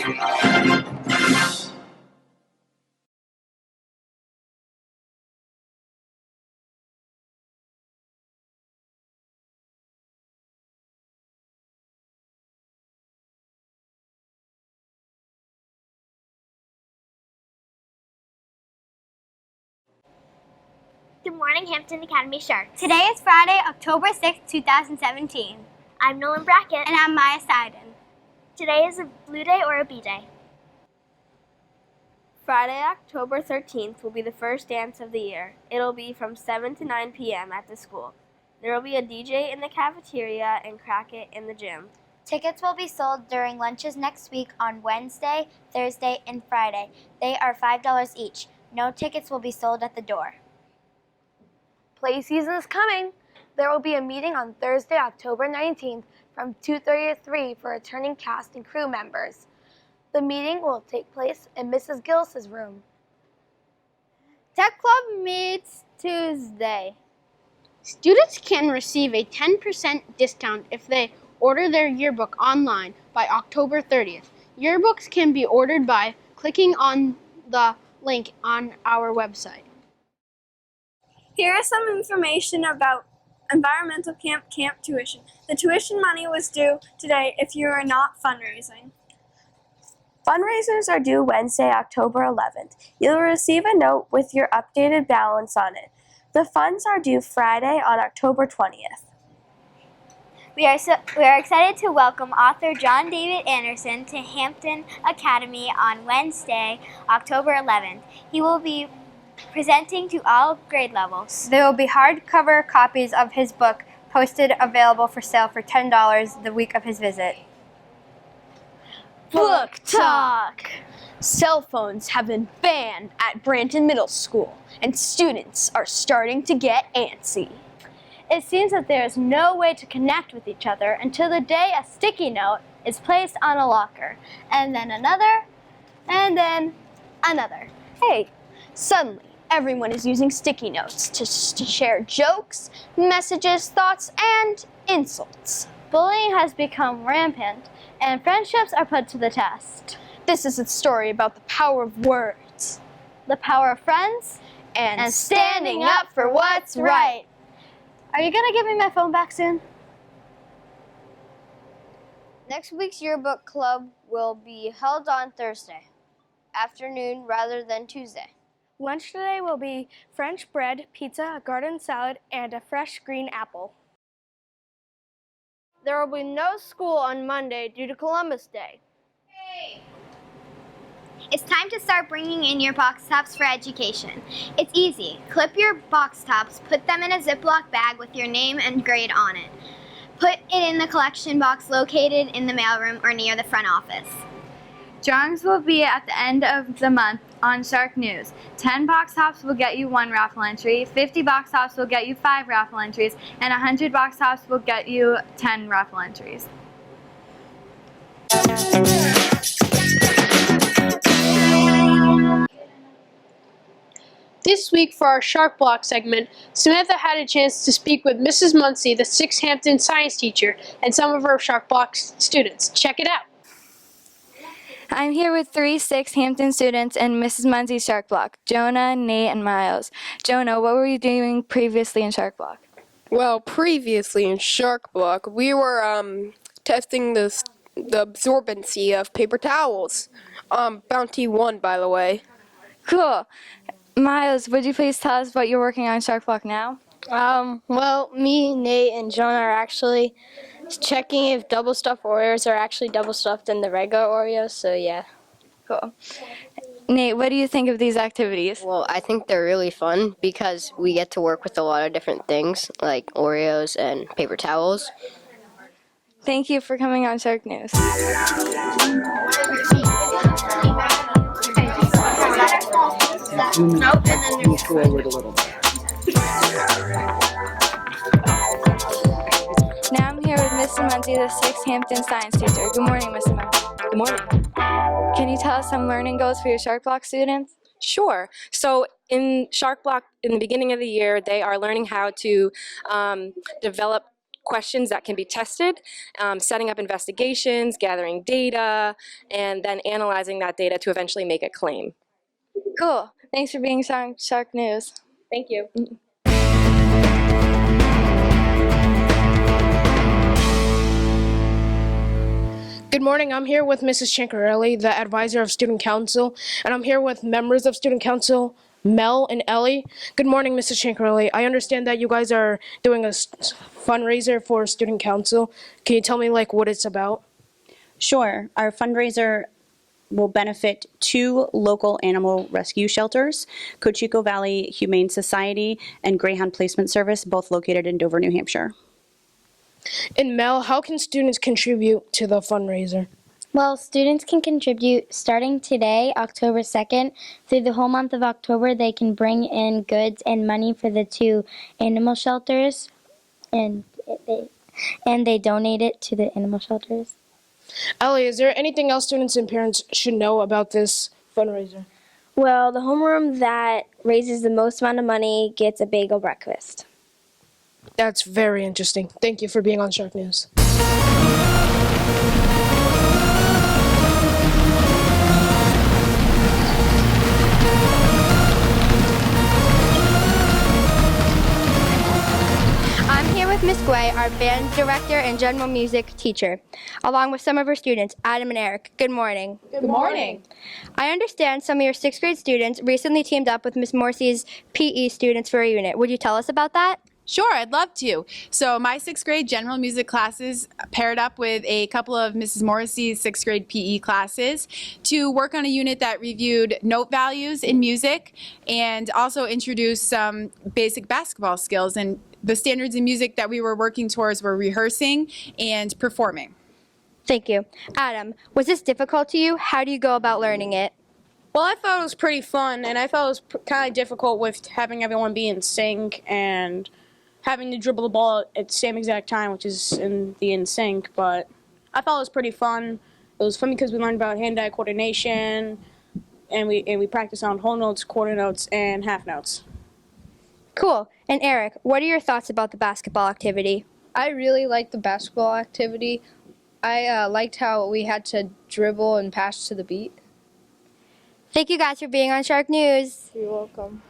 Good morning, Hampton Academy Sharks. Today is Friday, October 6th, 2017. I'm Nolan Brackett. And I'm Maya Seiden. Today is a blue day or a bee day? Friday, October 13th will be the first dance of the year. It'll be from 7 to 9 p.m. at the school. There will be a DJ in the cafeteria and Crackit in the gym. Tickets will be sold during lunches next week on Wednesday, Thursday, and Friday. They are $5 each. No tickets will be sold at the door. Play season is coming. There will be a meeting on Thursday, October 19th from 2:30 to 3 for returning cast and crew members. The meeting will take place in Mrs. Gillis's room. Tech Club meets Tuesday. Students can receive a 10% discount if they order their yearbook online by October 30th. Yearbooks can be ordered by clicking on the link on our website. Here is some information about environmental camp tuition. The tuition money was due today if you are not fundraising. Fundraisers are due Wednesday, October 11th. You'll receive a note with your updated balance on it. The funds are due Friday on October 20th. We are excited to welcome author John David Anderson to Hampton Academy on Wednesday, October 11th. He will be presenting to all grade levels. There will be hardcover copies of his book posted available for sale for $10 the week of his visit. Book Talk! Cell phones have been banned at Branton Middle School, and students are starting to get antsy. It seems that there is no way to connect with each other until the day a sticky note is placed on a locker, and then another, and then another. Hey, suddenly everyone is using sticky notes to share jokes, messages, thoughts, and insults. Bullying has become rampant, and friendships are put to the test. This is a story about the power of words, the power of friends, and standing up for what's right. Are you gonna give me my phone back soon? Next week's yearbook club will be held on Thursday afternoon rather than Tuesday. Lunch today will be French bread, pizza, a garden salad, and a fresh green apple. There will be no school on Monday due to Columbus Day. Hey. It's time to start bringing in your box tops for education. It's easy. Clip your box tops, put them in a Ziploc bag with your name and grade on it. Put it in the collection box located in the mailroom or near the front office. Drawings will be at the end of the month on Shark News. 10 box tops will get you 1 raffle entry, 50 box tops will get you 5 raffle entries, and 100 box tops will get you 10 raffle entries. This week for our Shark Block segment, Samantha had a chance to speak with Mrs. Munsey, the 6th Hampton science teacher, and some of her Shark Block students. Check it out. I'm here with 3 6th Hampton students and Mrs. Munsey's Shark Block, Jonah, Nate, and Miles. Jonah, what were you doing previously in Shark Block? Well, previously in Shark Block, we were testing the absorbency of paper towels. Bounty 1, by the way. Cool. Miles, would you please tell us what you're working on in Shark Block now? Well, me, Nate, and Jonah are actually checking if double stuffed Oreos are actually double stuffed in the regular Oreos, so yeah. Cool. Nate, what do you think of these activities? Well, I think they're really fun because we get to work with a lot of different things, like Oreos and paper towels. Thank you for coming on Shark News. Nope, and then move forward a little bit. Now I'm here with Mrs. Munsey, the 6th Hampton science teacher. Good morning, Mrs. Munsey. Good morning. Can you tell us some learning goals for your Shark Block students? Sure. So in Shark Block, in the beginning of the year, they are learning how to develop questions that can be tested, setting up investigations, gathering data, and then analyzing that data to eventually make a claim. Cool. Thanks for being on Shark News. Thank you. Good morning. I'm here with Mrs. Chancarelli, the advisor of Student Council, and I'm here with members of Student Council, Mel and Ellie. Good morning, Mrs. Chancarelli. I understand that you guys are doing a fundraiser for Student Council. Can you tell me what it's about? Sure. Our fundraiser will benefit 2 local animal rescue shelters, Cocheco Valley Humane Society and Greyhound Placement Service, both located in Dover, New Hampshire. And Mel, how can students contribute to the fundraiser? Well, students can contribute starting today, October 2nd, through the whole month of October. They can bring in goods and money for the 2 animal shelters, and they donate it to the animal shelters. Ellie, is there anything else students and parents should know about this fundraiser? Well, the homeroom that raises the most amount of money gets a bagel breakfast. That's very interesting. Thank you for being on Shark News. I'm here with Miss Guay, our band director and general music teacher, along with some of her students, Adam and Eric. Good morning. Good morning. I understand some of your 6th grade students recently teamed up with Miss Morrissey's PE students for a unit. Would you tell us about that? Sure, I'd love to. So my 6th grade general music classes paired up with a couple of Mrs. Morrissey's 6th grade PE classes to work on a unit that reviewed note values in music and also introduced some basic basketball skills. And the standards in music that we were working towards were rehearsing and performing. Thank you. Adam, was this difficult to you? How do you go about learning it? Well, I thought it was pretty fun, and I thought it was kind of difficult with having everyone be in sync and having to dribble the ball at the same exact time, which is in sync, but I thought it was pretty fun. It was fun because we learned about hand-eye coordination, and we practiced on whole notes, quarter notes, and half notes. Cool. And Eric, what are your thoughts about the basketball activity? I really liked the basketball activity. I liked how we had to dribble and pass to the beat. Thank you guys for being on Shark News. You're welcome.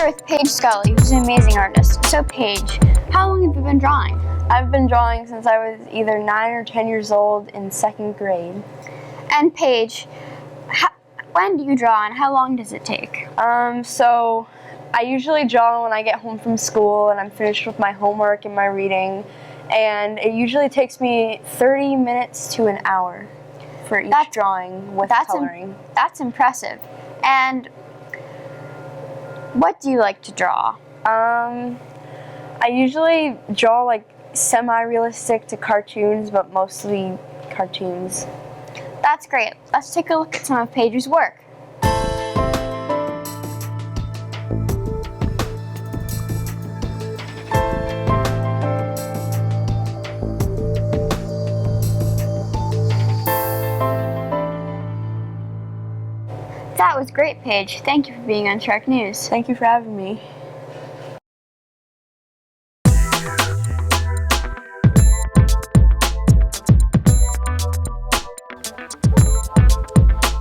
With Paige Scully, who's an amazing artist. So Paige, how long have you been drawing? I've been drawing since I was either 9 or 10 years old in 2nd grade. And Paige, when do you draw and how long does it take? So I usually draw when I get home from school and I'm finished with my homework and my reading, and it usually takes me 30 minutes to an hour for each drawing with coloring. That's impressive. And what do you like to draw? I usually draw like semi-realistic to cartoons, but mostly cartoons. That's great. Let's take a look at some of Paige's work. That was great, Paige. Thank you for being on Shark News. Thank you for having me.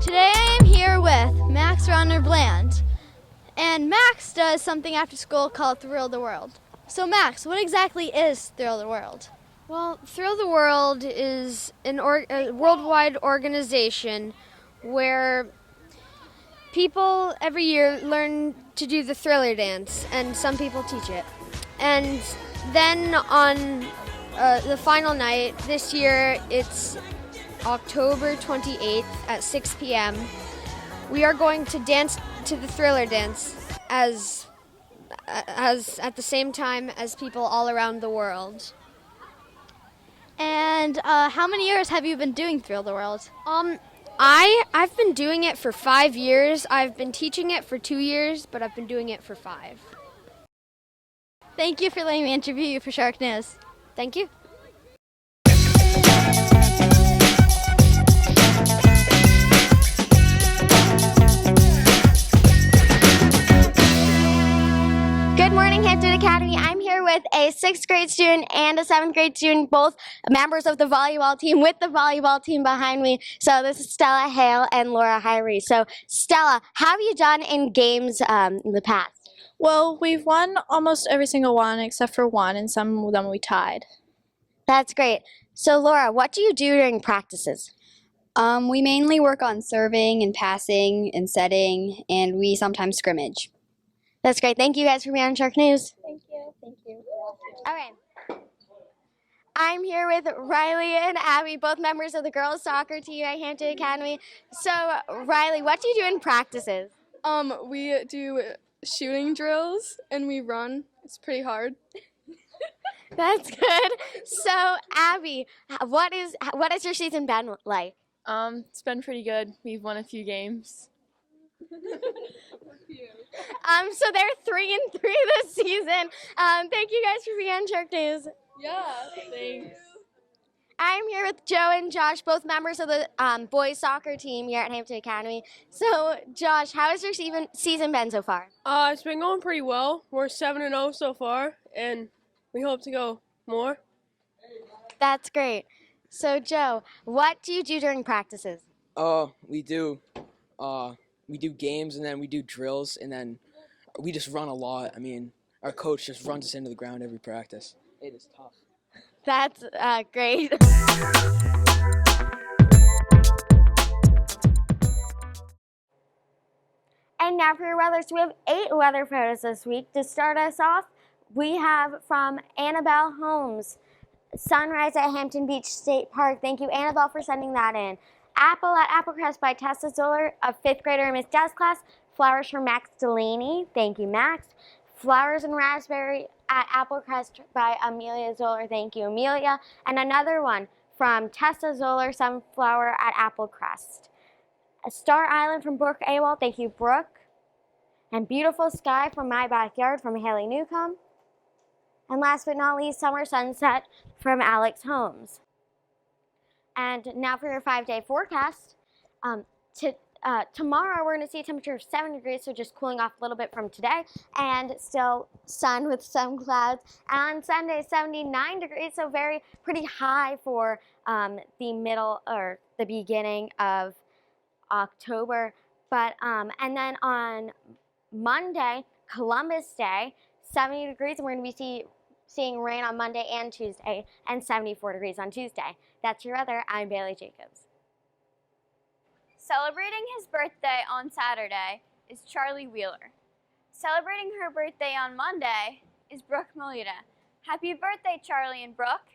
Today I am here with Max Runner Bland, and Max does something after school called Thrill the World. So Max, what exactly is Thrill the World? Well, Thrill the World is a worldwide organization where people every year learn to do the thriller dance, and some people teach it. And then on the final night, this year it's October 28th at 6 p.m. We are going to dance to the thriller dance as at the same time as people all around the world. And how many years have you been doing Thrill the World? I've been doing it for 5 years. I've been teaching it for 2 years, but I've been doing it for 5. Thank you for letting me interview you for Shark News. Thank you. Good morning, Hampton Academy. I'm here with a 6th grade student and a 7th grade student, both members of the volleyball team with the volleyball team behind me. So this is Stella Hale and Laura Hyrie. So Stella, how have you done in games in the past? Well, we've won almost every single one except for one, and some of them we tied. That's great. So Laura, what do you do during practices? We mainly work on serving and passing and setting, and we sometimes scrimmage. That's great. Thank you guys for being on Shark News. Thank you. Thank you. All right. I'm here with Riley and Abby, both members of the girls soccer team at Hampton Academy. So Riley, what do you do in practices? We do shooting drills and we run. It's pretty hard. That's good. So Abby, what has your season been like? It's been pretty good. We've won a few games. So they're 3-3 this season. Thank you guys for being on Shark News. Yeah, thanks. I'm here with Joe and Josh, both members of the boys soccer team here at Hampton Academy. So Josh, how has your season been so far? It's been going pretty well. We're 7-0 so far, and we hope to go more. That's great. So Joe, what do you do during practices? We do games, and then we do drills, and then we just run a lot. I mean, our coach just runs us into the ground every practice. It is tough. That's great. And now for your weather. So we have 8 weather photos this week. To start us off, we have from Annabelle Holmes. Sunrise at Hampton Beach State Park. Thank you, Annabelle, for sending that in. Apple at Applecrest by Tessa Zoller, a 5th grader in Miss Dow's class. Flowers from Max Delaney. Thank you, Max. Flowers and Raspberry at Applecrest by Amelia Zoller. Thank you, Amelia. And another one from Tessa Zoller, Sunflower at Applecrest. A Star Island from Brooke Awald. Thank you, Brooke. And Beautiful Sky from My Backyard from Haley Newcomb. And last but not least, Summer Sunset from Alex Holmes. And now for your 5-day forecast. Tomorrow we're going to see a temperature of 7 degrees, so just cooling off a little bit from today, and still sun with some clouds. And on Sunday, 79 degrees, so pretty high for the middle or the beginning of October. But and then on Monday, Columbus Day, 70 degrees, and we're going to be seeing rain on Monday and Tuesday, and 74 degrees on Tuesday. That's your weather. I'm Bailey Jacobs. Celebrating his birthday on Saturday is Charlie Wheeler. Celebrating her birthday on Monday is Brooke Melita. Happy birthday, Charlie and Brooke.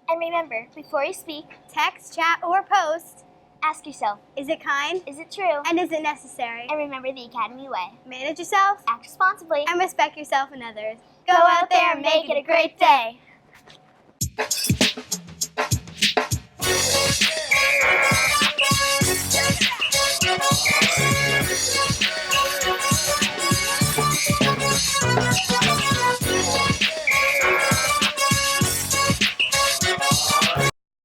And remember, before you speak, Text, chat, or post, ask yourself, is it kind? is it true? And is it necessary? And remember the Academy way. Manage yourself, Act responsibly, and respect yourself and others. go out there and make it a great day. Bye.